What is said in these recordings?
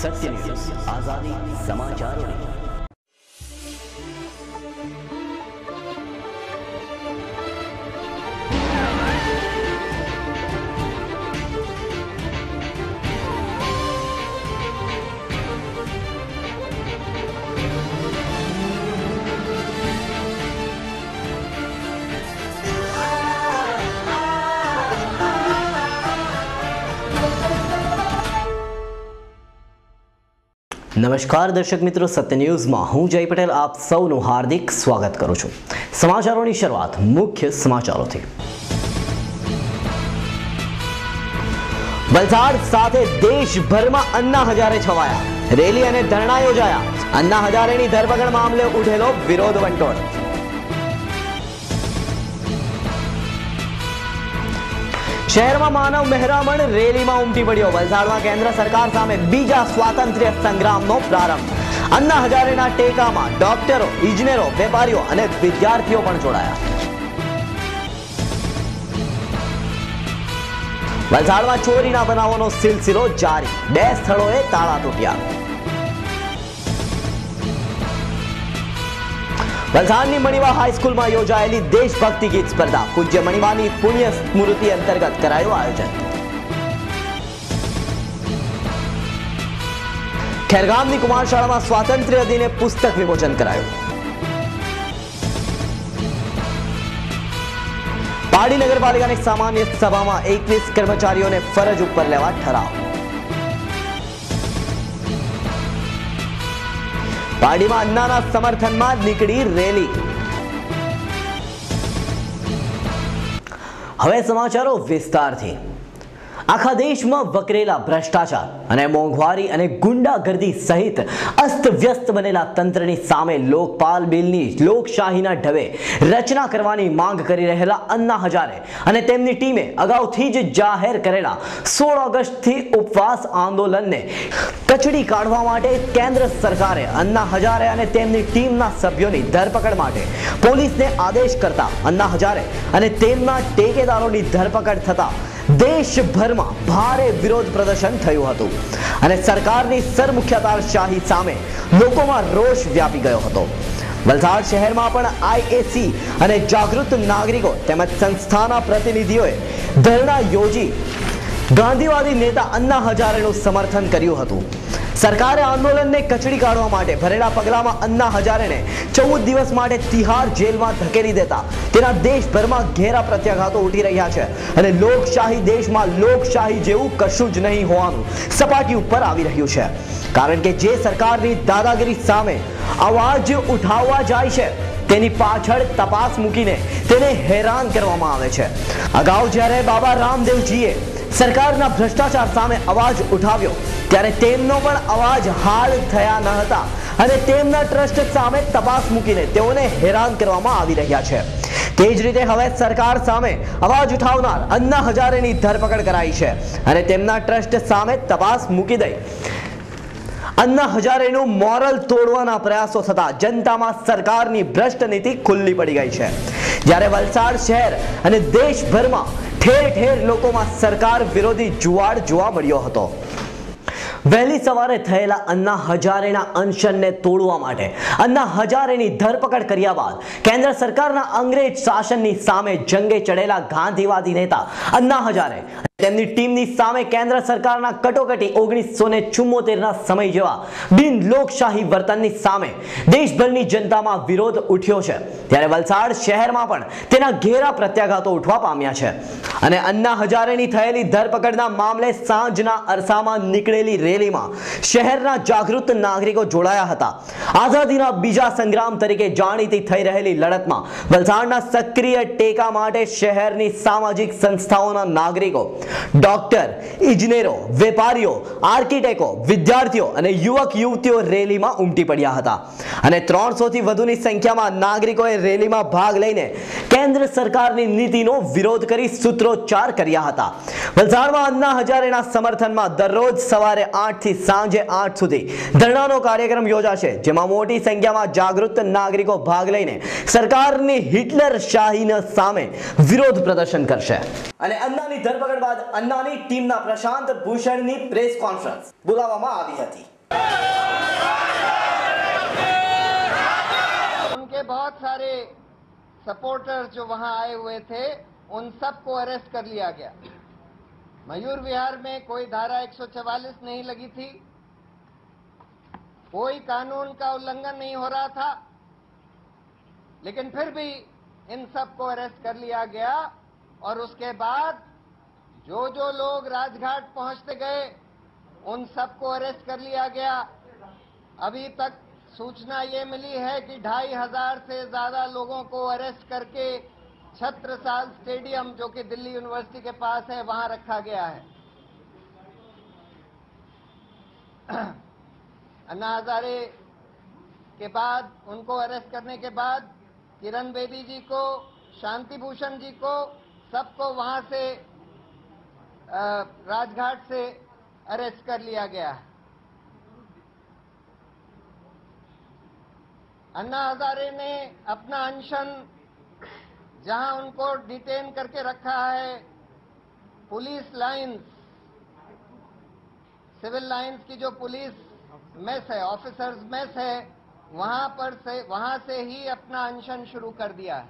सत्य न्यूज़ आजादी समाचारों नमस्कार दर्शक मित्रों, सत्य न्यूज़ में हूं जय पटेल आप सौનું हार्दिक स्वागत करूं છું। સમાચારોની શરૂઆત મુખ્ય સમાચારોથી। વલસાડ સાથે દેશભરમાં અન્ના હજારે છવાયા, રેલી અને ધરણા યોજાયા। અન્ના હજારેની ધરપકડ મામલે ઉઠેલો વિરોધ વંટોળ। શહેરમાં માનવ મહેરામણ રેલીમાં ઉમટી પડ્યો। વલસાડમાં કેન્દ્ર સરકાર સામે બીજા સ્વાતંત્ર્ય સંગ્રામનો પ્રારંભ। અન્ના હજારેના ટેકામાં ડોક્ટરો, ઇજનેરો, વેપારીઓ અને વિદ્યાર્થીઓ પણ જોડાયા। વલસાડમાં ચોરીના બનાવોનો સિલસિલો જારી, 2 સ્થળોએ તાળા તૂટ્યા। વલસાડની મણિવા હાઈસ્કૂલમાં યોજાયેલી દેશભક્તિ ગીત સ્પર્ધા, પૂજ્ય મણિવાની પુણ્ય સ્મૃતિ અંતર્ગત કરાયું આયોજન। ખેરગામની કુમાર શાળામાં સ્વાતંત્ર્ય દિને પુસ્તક વિમોચન કરાયું। પાડી નગરપાલિકાની સામાન્ય સભામાં 21 કર્મચારીઓને ફરજ ઉપર લેવા ઠરાવ। પાડીમાં અન્નાના સમર્થનમાં નીકળી રેલી। હવે સમાચારો વિસ્તારથી। આખા દેશમાં વકરેલા ભ્રષ્ટાચાર અને મોંઘવારી અને ગુંડાગર્દી સહિત અસ્તવ્યસ્ત બનેલા તંત્રની સામે લોકપાલ બિલની લોકશાહીના ઢબે રચના કરવાની માંગ કરી રહેલા અન્ના હજારે અને તેમની ટીમે અગાઉથી જ જાહેર કરેલા 16 ઓગસ્ટથી ઉપવાસ આંદોલનને કચડી કાઢવા માટે કેન્દ્ર સરકારે અન્ના હજારે અને તેમની ટીમના સભ્યોની ધરપકડ માટે પોલીસને આદેશ કરતા અન્ના હજારે અને તેમના ટેકેદારોની ધરપકડ થતા દેશભરમાં ભારે વિરોધ પ્રદર્શન થયું હતું અને સરકારની સરમુખ્યતાશાહી સામે લોકોમાં રોષ વ્યાપી ગયો હતો। વલસાડ શહેરમાં પણ આઈએસી અને જાગૃત નાગરિકો તેમજ સંસ્થાના પ્રતિનિધિઓએ ધરણા યોજી ગાંધીવાદી નેતા અન્ના હજારેનું સમર્થન કર્યું હતું। સરકારે આંદોલનને કચડી કાઢવા માટે ભરેલા પગલામાં અન્ના હજારેને 14 દિવસ માટે તિહાર જેલમાં ધકેલી દેતા તેના દેશભરમાં ઘેરા પ્રત્યાઘાતો ઉઠી રહ્યા છે અને લોકશાહી દેશમાં લોકશાહી જેવું કશું જ નહીં હોવાનું સપાટી ઉપર આવી રહ્યું છે। કારણ કે જે સરકારની દાદાગીરી સામે અવાજ ઉઠાવવા જાય છે તેની પાછળ તપાસ મૂકીને તેને હેરાન કરવામાં આવે છે। અગાઉ જ્યારે બાબા રામદેવજીએ સરકારના ભ્રષ્ટાચાર સામે અવાજ ઉઠાવ્યો ત્યારે તેમનો પણ અવાજ હાલ થયા ન હતા અને તેમના ટ્રસ્ટ સામે તપાસ મૂકીને તેઓને હેરાન કરવામાં આવી રહ્યા છે। તે જ રીતે હવે સરકાર સામે અવાજ ઉઠાવનાર અન્ના હજારેની ધરપકડ કરાઈ છે અને તેમના ટ્રસ્ટ સામે તપાસ મૂકી દઈ અન્ના હજારેનું મોરલ તોડવાના પ્રયાસો થતા જનતામાં સરકારની ભ્રષ્ટ નીતિ ખુલ્લી પડી ગઈ છે। જ્યારે વલસાડ શહેર અને દેશભરમાં ઠેર ઠેર લોકોમાં સરકાર વિરોધી જુવાળ જોવા મળ્યો હતો। વહેલી સવારે થયેલા અન્ના હજારેના અનશનને તોડવા માટે અન્ના હજારેની ધરપકડ કર્યા બાદ કેન્દ્ર સરકારના અંગ્રેજ શાસનની સામે જંગે ચડેલા ગાંધીવાદી નેતા અન્ના હજારે તેમની ટીમની સામે કેન્દ્ર સરકારના કટોકટી 1974ના સમય જેવા બિન લોકશાહી વર્તનની સામે દેશભરની જનતામાં વિરોધ ઉઠ્યો છે। ત્યારે વલસાડ શહેરમાં પણ તેના ઘેરા પ્રત્યાઘાતો ઉઠવા પામ્યા છે અને અન્ના હજારેની થયેલી ધરપકડના મામલે સાંજના અરસામાં નીકળેલી રેલીમાં શહેરના જાગૃત નાગરિકો જોડાયા હતા। આઝાદીના બીજા સંગ્રામ તરીકે જાણીતી થઈ રહેલી લડતમાં વલસાડના સક્રિય ટેકા માટે શહેરની સામાજિક સંસ્થાઓના નાગરિકો, ડોક્ટર, ઇજનેરો, વેપારીઓ, આર્કિટેક્ટો, વિદ્યાર્થીઓ અને યુવક યુવતીઓ રેલીમાં ઉમટી પડ્યા હતા અને 300 થી વધુની સંખ્યામાં નાગરિકોએ રેલીમાં ભાગ લઈને કેન્દ્ર સરકારની નીતિનો વિરોધ કરી સૂત્રોચ્ચાર કર્યા હતા। વલસાડમાં અન્ના હજારેના સમર્થનમાં દરરોજ સવારે 8 થી સાંજે 8 સુધી ધરણાનો કાર્યક્રમ યોજાશે, જેમાં મોટી સંખ્યામાં જાગૃત નાગરિકો ભાગ લઈને સરકારની હિટલર શાહીના સામે વિરોધ પ્રદર્શન કરશે। અને અન્નાની ધરપકડ બાદ અન્નાની ટીમના પ્રશાંત ભૂષણની પ્રેસ કોન્ફરન્સ બોલાવવામાં આવી હતી। उनके बहुत सारे सपोर्टर्स जो वहां आए हुए थे, उन सबको अरेस्ट कर लिया गया। मयूर विहार में कोई धारा 144 नहीं लगी थी, कोई कानून का उल्लंघन नहीं हो रहा था, लेकिन फिर भी इन सबको अरेस्ट कर लिया गया। और उसके बाद जो जो लोग राजघाट पहुंचते गए, उन सबको अरेस्ट कर लिया गया। अभी तक सूचना ये मिली है कि 2500 से ज्यादा लोगों को अरेस्ट करके छत्रसाल स्टेडियम, जो कि दिल्ली यूनिवर्सिटी के पास है, वहां रखा गया है। अन्ना हजारे के बाद, उनको अरेस्ट करने के बाद किरण बेदी जी को, शांति भूषण जी को, सबको वहां से राजघाट से अरेस्ट कर लिया गया है। अन्ना हजारे ने अपना अनशन, जहां उनको डिटेन करके रखा है, पुलिस लाइंस, सिविल लाइंस की जो पुलिस मेस है, ऑफिसर्स मेस है, वहां से ही अपना अनशन शुरू कर दिया है।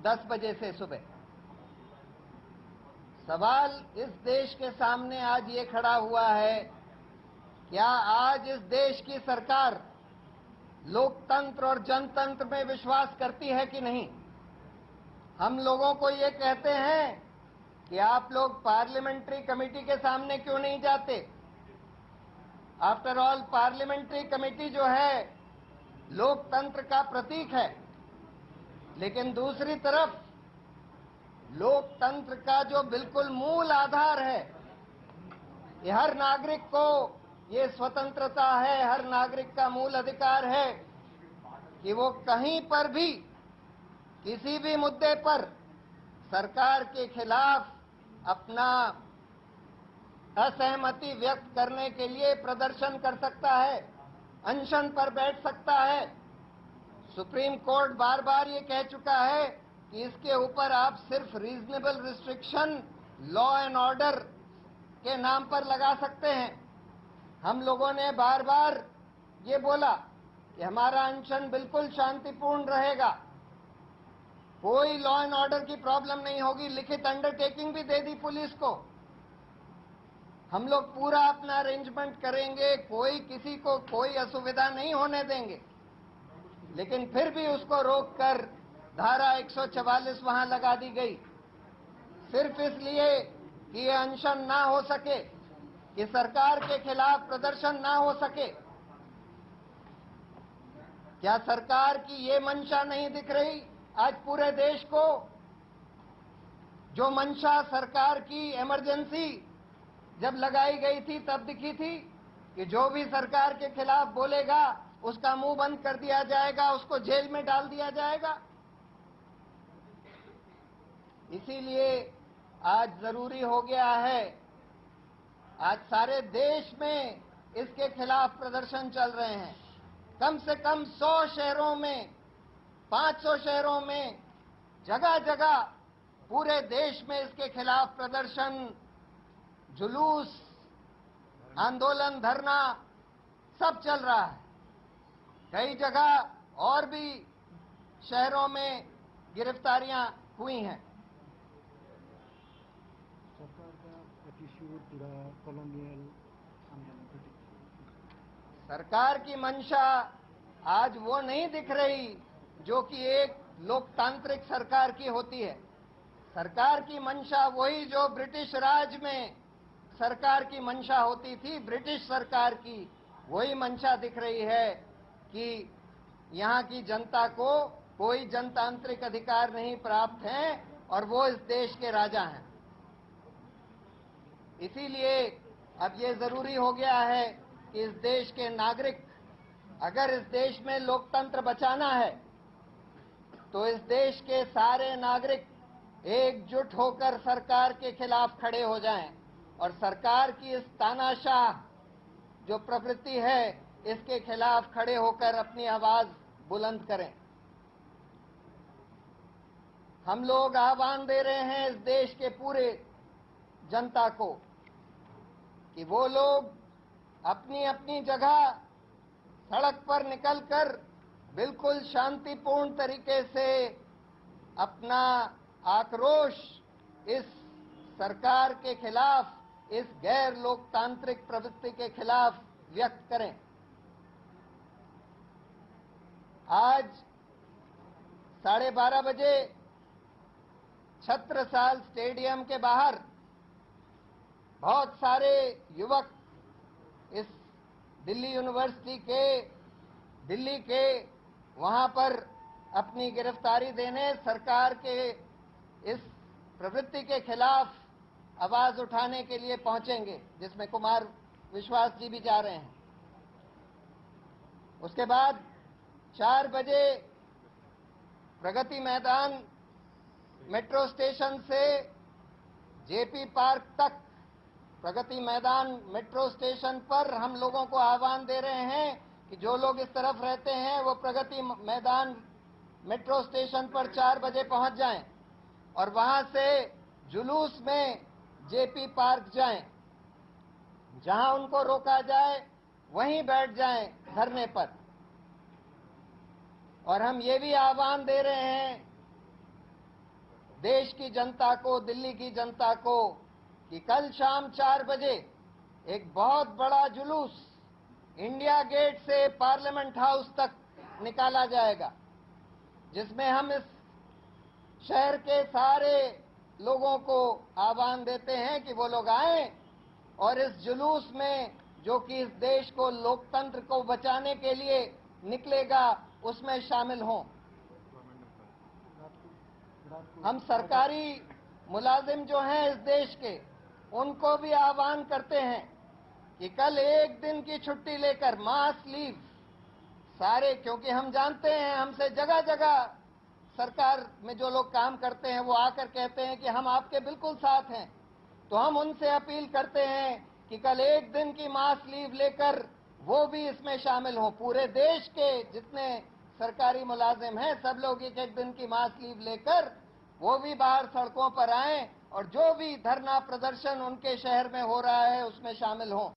10 बजे से सुबह। सवाल इस देश के सामने आज ये खड़ा हुआ है, क्या आज इस देश की सरकार लोकतंत्र और जनतंत्र में विश्वास करती है कि नहीं? हम लोगों को ये कहते हैं कि आप लोग पार्लियामेंट्री कमेटी के सामने क्यों नहीं जाते? आफ्टर ऑल पार्लियामेंट्री कमेटी जो है लोकतंत्र का प्रतीक है, लेकिन दूसरी तरफ लोकतंत्र का जो बिल्कुल मूल आधार है, ये हर नागरिक को ये स्वतंत्रता है, हर नागरिक का मूल अधिकार है कि वो कहीं पर भी, किसी भी मुद्दे पर सरकार के खिलाफ अपना असहमति व्यक्त करने के लिए प्रदर्शन कर सकता है, अनशन पर बैठ सकता है। सुप्रीम कोर्ट बार बार ये कह चुका है कि इसके ऊपर आप सिर्फ reasonable restriction law and order के नाम पर लगा सकते हैं। हम लोगों ने बार बार ये बोला कि हमारा अनशन बिल्कुल शांतिपूर्ण रहेगा, कोई लॉ एंड ऑर्डर की प्रॉब्लम नहीं होगी। लिखित अंडरटेकिंग भी दे दी पुलिस को, हम लोग पूरा अपना अरेंजमेंट करेंगे, कोई किसी को कोई असुविधा नहीं होने देंगे। लेकिन फिर भी उसको रोककर धारा 144 वहां लगा दी गई, सिर्फ इसलिए कि ये अनशन ना हो सके, कि सरकार के खिलाफ प्रदर्शन ना हो सके। क्या सरकार की ये मंशा नहीं दिख रही आज पूरे देश को? जो मंशा सरकार की इमरजेंसी जब लगाई गई थी तब दिखी थी कि जो भी सरकार के खिलाफ बोलेगा उसका मुंह बंद कर दिया जाएगा, उसको जेल में डाल दिया जाएगा। इसीलिए आज जरूरी हो गया है, आज सारे देश में इसके खिलाफ प्रदर्शन चल रहे हैं। कम से कम 100 शहरों में, 500 शहरों में, जगह जगह पूरे देश में इसके खिलाफ प्रदर्शन, जुलूस, आंदोलन, धरना सब चल रहा है। कई जगह और भी शहरों में गिरफ्तारियां हुई हैं। सरकार का एटीट्यूड पूरा कॉलोनियल, सरकार की मंशा आज वो नहीं दिख रही जो कि एक लोकतांत्रिक सरकार की होती है। सरकार की मंशा वही जो ब्रिटिश राज में सरकार की मंशा होती थी, ब्रिटिश सरकार की वही मंशा दिख रही है कि यहाँ की जनता को कोई जनतांत्रिक अधिकार नहीं प्राप्त हैं और वो इस देश के राजा हैं। इसीलिए अब ये जरूरी हो गया है कि इस देश के नागरिक, अगर इस देश में लोकतंत्र बचाना है तो इस देश के सारे नागरिक एकजुट होकर सरकार के खिलाफ खड़े हो जाएं और सरकार की इस तानाशाह जो प्रवृत्ति है इसके खिलाफ खड़े होकर अपनी आवाज बुलंद करें। हम लोग आह्वान दे रहे हैं इस देश के पूरे जनता को कि वो लोग अपनी अपनी जगह सड़क पर निकलकर बिल्कुल शांतिपूर्ण तरीके से अपना आक्रोश इस सरकार के खिलाफ, इस गैर लोकतांत्रिक प्रवृत्ति के खिलाफ व्यक्त करें। आज 12:30 बजे छत्रसाल स्टेडियम के बाहर बहुत सारे युवक इस दिल्ली यूनिवर्सिटी के, दिल्ली के वहां पर अपनी गिरफ्तारी देने, सरकार के इस प्रवृत्ति के खिलाफ आवाज उठाने के लिए पहुंचेंगे, जिसमें कुमार विश्वास जी भी जा रहे हैं। उसके बाद 4 बजे प्रगति मैदान मेट्रो स्टेशन से जेपी पार्क तक, प्रगति मैदान मेट्रो स्टेशन पर हम लोगों को आह्वान दे रहे हैं कि जो लोग इस तरफ रहते हैं वो प्रगति मैदान मेट्रो स्टेशन पर 4 बजे पहुंच जाएं और वहां से जुलूस में जेपी पार्क जाएं। जहां उनको रोका जाए वहीं बैठ जाएं धरने पर। और हम ये भी आह्वान दे रहे हैं देश की जनता को, दिल्ली की जनता को, कि कल शाम 4 बजे एक बहुत बड़ा जुलूस इंडिया गेट से पार्लियामेंट हाउस तक निकाला जाएगा, जिसमें हम इस शहर के सारे लोगों को आह्वान देते हैं कि वो लोग आएं और इस जुलूस में, जो कि इस देश को, लोकतंत्र को बचाने के लिए निकलेगा, उसमें शामिल हों। हम सरकारी मुलाजिम जो हैं इस देश के, उनको भी आह्वान करते हैं कि कल एक दिन की छुट्टी लेकर, मास लीव सारे, क्योंकि हम जानते हैं हमसे जगह जगह सरकार में जो लोग काम करते हैं वो आकर कहते हैं कि हम आपके बिल्कुल साथ हैं। तो हम उनसे अपील करते हैं कि कल एक दिन की मास लीव लेकर वो भी इसमें शामिल हों। पूरे देश के जितने सरकारी मुलाजिम हैं सब लोग एक एक दिन की मास लीव लेकर वो भी बाहर सड़कों पर आएं और जो भी धरना प्रदर्शन उनके शहर में हो रहा है उसमें शामिल हों।